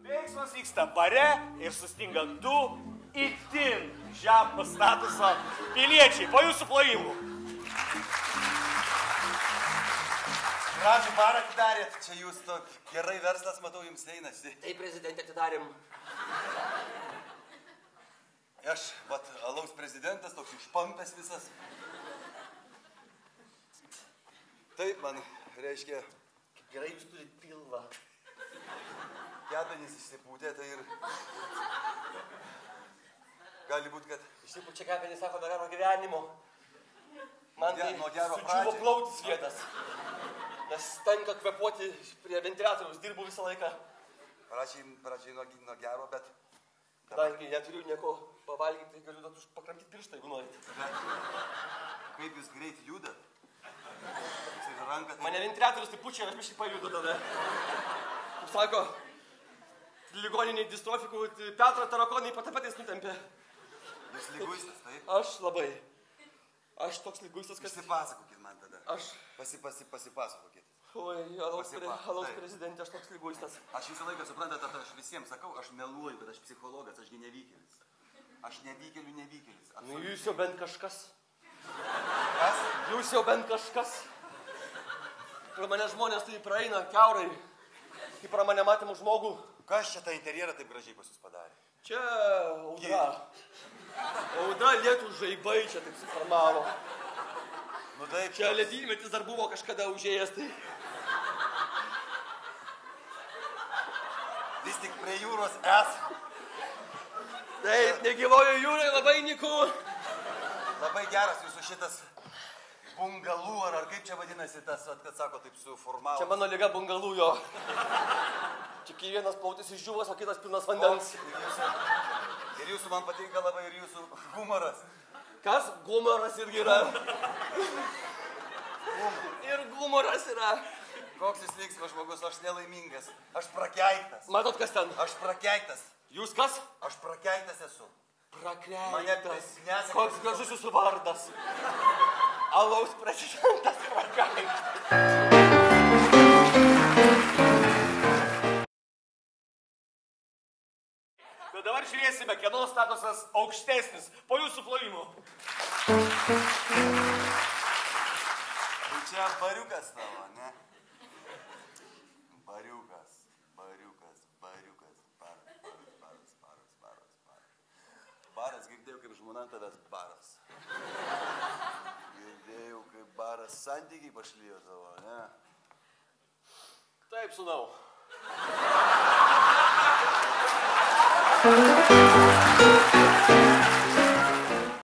Veiksmas vyksta bare ir sustinga du itin žemo statuso piliečiai po jūsų plojimų. Gražų barą atidarėt, čia jūs to gerai verslas, matau, jums einasi. Tai prezidentė atidarėm. Aš, vat, alaus prezidentas, toks išpampęs visas. Taip, man reiškia, Kaip gerai jūs turit pilvą. kepenys išsipūtė, tai ir gali būt, kad Išsipučia kepenys, sako, nuo gero gyvenimo. Man tai nuo gero sudžiuvo pradžiai. plautis vietas. Nes tenka kvepuoti prie ventiliatoriaus, dirbu visą laiką. pradžiai nuo gero, bet Kadangi neturiu nieko pavalgyti, tai galiu dar pakramtyti pirštą, jeigu norit. kaip jūs greit judat? Ir ranką tai... Mane ventiliatorius tai pučia ir aš biškai pajudu tada. Kaip sako, ligoniniai distrofikų Petro tarakonai patapetais nutempė. Jūs liguistas, taip? Aš labai. Aš toks liguistas, kad... Pasipasakokit man tada. Aš... Pasipasakokit. Oi, alaus prezidentė, aš toks liguistas. Aš visą laiką suprantat, aš visiems sakau, aš meluoju, kad aš psichologas, ašgi nevykėlis. Aš nevykėlis. Nu, jūs jau bent kažkas. Kas? Jūs jau bent kažkas. Pro mane žmonės tai praeina kiaurai. Kaip pro mane matymų žmogų. Kas čia tą interjerą taip gražiai pas jūs padarė? Čia audra. Audra lietų žaibai čia taip suformavo. Nu taip. Čia ledynmetis dar buvo kažkada užėjęs, tai... Vis tik prie jūros es. Taip, negyvoju jūrai, labai nyku. Labai geras jūsų šitas bungalų, ar kaip čia vadinasi tas, kad sako, taip suformavo. Čia mano liga bungalų jo. Čia kai vienas plautis išdžiūvas, o kitas pilnas vandens. Ir jūsų man patinka labai ir jūsų humoras. Kas? Gumoras irgi yra. Ir gumoras yra. Koks jis linksmas žmogus, aš nelaimingas. Aš prakeiktas. Matot, kas ten? Aš prakeiktas. Jūs kas? Aš prakeiktas esu. Prakeiktas. Nesek- Koks gražus jūsų vardas. Alaus prezidentas prakeiktas. Bet dabar žiūrėsime, kieno statusas aukštesnis po jūsų plojimų. Tai čia bariukas tavo, ne? Bariukas. Baras, girdėjau, kaip žmona tavęs baras. Girdėjau, kaip baras santykiai pašlijo tavo, ne? Taip, sūnau.